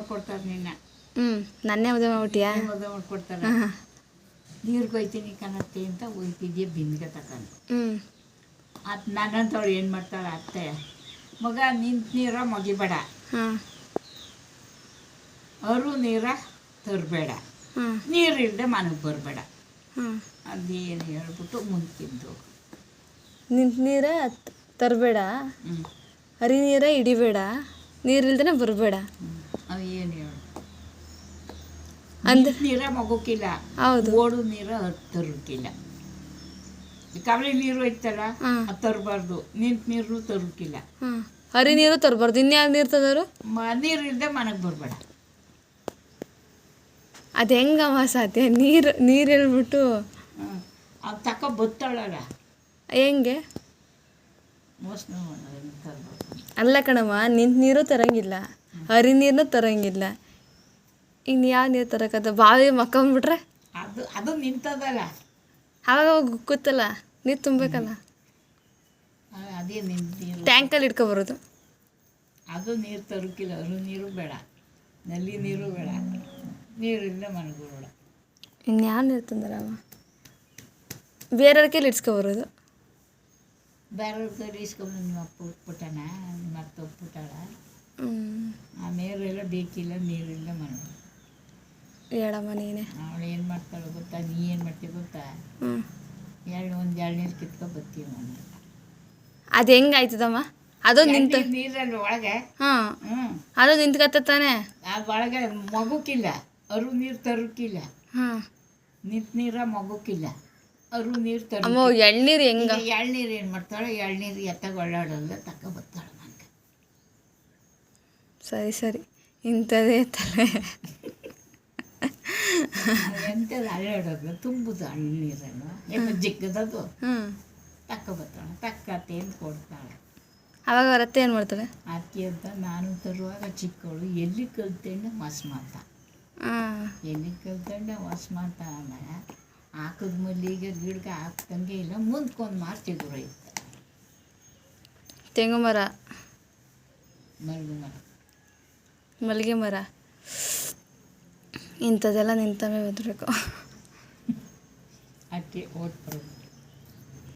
ಮಾಡ್ಕೊಡ್ತಾರೆ ನಿನ್ನ. ನನ್ನೇ ಮದುವೆ ಮಾಡ್ಬಿಟ್ಟಿಯಾ? ಮದುವೆ ಮಾಡ್ಕೊಡ್ತಾರೆ. ನೀರು ಕೊಯ್ತೀನಿ ಕಣತ್ತೆ ಅಂತ ಒಯ್ತಿದ್ಯೆ ಬಿಂದಿಗೆ ತಗೊಂಡು. ಅದು ನನ್ನಂತವಳು ಏನು ಮಾಡ್ತಾಳೆ ಅತ್ತೆ, ಮಗ ನಿಂತು ನೀರ ಮಗಿಬೇಡ, ಅರು ನೀರ ತರಬೇಡ, ನೀರಿಲ್ಲದೆ ಮನೆಗೆ ಬರಬೇಡ, ಅದೇನು ಹೇಳ್ಬಿಟ್ಟು ಮುಂದ್ಕಿದ್ದು. ನಿಂತು ನೀರ ತರಬೇಡ, ಹರಿ ನೀರ ಹಿಡಿಬೇಡ, ನೀರಿಲ್ದೇ ಬರಬೇಡ. ಅವು ಏನು ಹೇಳು, ಅಂದ್ರೆ ನೀರ ಮಗೋಕ್ಕಿಲ್ಲ, ಹೌದು, ಓಡು ನೀರ ತರೋಕ್ಕಿಲ್ಲ. ಕಾವಲಿ ನೀರು ಐತಲ್ಲ ಅದು ತರಬಾರ್ದು, ನಿಂತು ನೀರು ತರೋಕ್ಕಿಲ್ಲ. ಹರಿ ನೀರು ತರಬಾರ್ದು, ಇನ್ಯಾವ ನೀರು ತಂದರು? ನೀರಿಲ್ಲದೆ ಮನೆಗೆ ಬರಬೇಡ. ಅದು ಹೆಂಗಮ್ಮ ಸಾಧ್ಯ? ನೀರು ಹೇಳ್ಬಿಟ್ಟು ಅದು ತಕ್ಕ ಬತ್ತಾಳಲ್ಲ ಹೆಂಗೆ? ಮೋಸ್ನ ಅಲ್ಲ ಕಣಮ್ಮ, ನಿಂತು ನೀರು ತರಂಗಿಲ್ಲ, ಹರಿ ನೀರನ್ನು ತರಂಗಿಲ್ಲ, ಇನ್ನು ಯಾವ ನೀರು ತರಕತ್ತ? ಬಾವಿ ಮಕ್ಕೊಂಬಿಟ್ರೆ ಅದು ನಿಂತದಲ್ಲ, ಆವಾಗ ಗೊತ್ತಲ್ಲ ನೀರು ತುಂಬಬೇಕಲ್ಲ, ಅದೇ ನೀರು ಟ್ಯಾಂಕಲ್ಲಿ ಇಟ್ಕೊಬರೋದು. ಅದು ನೀರು ತರೋಕ್ಕಿಲ್ಲ, ಅರು ನೀರು ಬೇಡ, ನಲ್ಲಿ ನೀರು ಬೇಡ, ನೀರಿಂದ ಮನೆಗೆ ಬರೋಣ. ಇನ್ಯಾವ ನೀರು ತಂದರವ? ಬೇರೆಯವ್ರ ಕೈಲಿ ಇಡ್ಸ್ಕೊಬರೋದು. ಬೇರೆಯವ್ರ ಕೈಲಿ ಇಸ್ಕೊಂಬ, ನಿಮ್ಮ ಅಪ್ಪ ಉಟ್ಬಿಟ್ಟಾನ, ನಿಮ್ಮ ಅತ್ತ ಉಟ್ಬಿಟ್ಟಾಳ, ಆ ನೀರೆಲ್ಲ ಬೇಕಿಲ್ಲ, ನೀರಿಲ್ಲ ಮನೆಗೆ ಹೇಳಮ್ಮ ನೀನೆ. ಅವಳು ಏನು ಮಾಡ್ತಾಳೆ ಗೊತ್ತಾ? ನೀ ಏನು ಮಾಡ್ತೀವಿ ಗೊತ್ತಾ? ಒಂದು ಎಳ್ನೀರು ಕಿತ್ಕೊ ಬರ್ತೀವಿ ನಾನು. ಅದು ಹೆಂಗೆ ಆಯ್ತದಮ್ಮ? ಅದು ನಿಂತು ನೀರಲ್ಲಿ ಒಳಗೆ ಅದು ನಿಂತ್ಕತ್ತಾನೆ, ಅದು ಒಳಗೆ ಮಗುಕ್ಕಿಲ್ಲ, ಅರು ನೀರು ತರೋಕ್ಕಿಲ್ಲ, ನಿಂತು ನೀರ ಮಗುಕ್ಕಿಲ್ಲ, ಅರು ನೀರು ತರೋ. ಎಳ್ನೀರು ಹೆಂಗ? ಎಳ್ನೀರು ಏನು ಮಾಡ್ತಾಳೆ? ಎಳ್ನೀರು ಎತ್ತಾಗ ಒಳ್ಳಾಡಲ್ಲ ತಕ್ಕ ಬರ್ತಾಳೆ ನನಗೆ. ಸರಿ ಇಂಥದೇ ತಲೆ. ಎಂಥದ್ದು ಅಳ್ಳಾಡೋದು, ತುಂಬುದು ಎಳ್ನೀರನ್ನು ಏನು ಜಿಕ್ಕದದು, ತಕ್ಕ ಬರ್ತಾಳೆ, ತಕ್ಕತ್ತೆ ಅಂತ ಕೊಡ್ತಾಳೆ. ಅವಾಗ ಅವ್ರ ಅತ್ತೆ ಏನು ಮಾಡ್ತಾಳೆ? ಅತ್ತೆ ಅಂತ ನಾನು ತರುವಾಗ ಚಿಕ್ಕವಳು ಎಲ್ಲಿ ಕಲ್ತಣ್ಣೆ ಮಸ್ಮಾತ, ಎಲ್ಲಿ ಕಲ್ತಣ್ಣೆ ಮಸ್ಮಾತ ಆಮೇಲೆ ಹಾಕಿದ ಮಲ್ಲಿಗೆ ಗಿಡಕ್ಕೆ ಹಾಕ್ದಂಗೆ ಇಲ್ಲ, ಮುಂದ್ಕೊಂಡು ಮಾರ್ತಿದ್ರು ಇತ್ತು. ತೆಂಗು ಮರ, ಮಲ್ಲಿಗೆ ಮರ, ಇಂಥದ್ದೆಲ್ಲ ನಿಂತವೇ ಓದಬೇಕು. ಅಕ್ಕೆ ಓಟ್ ಬರೋದು.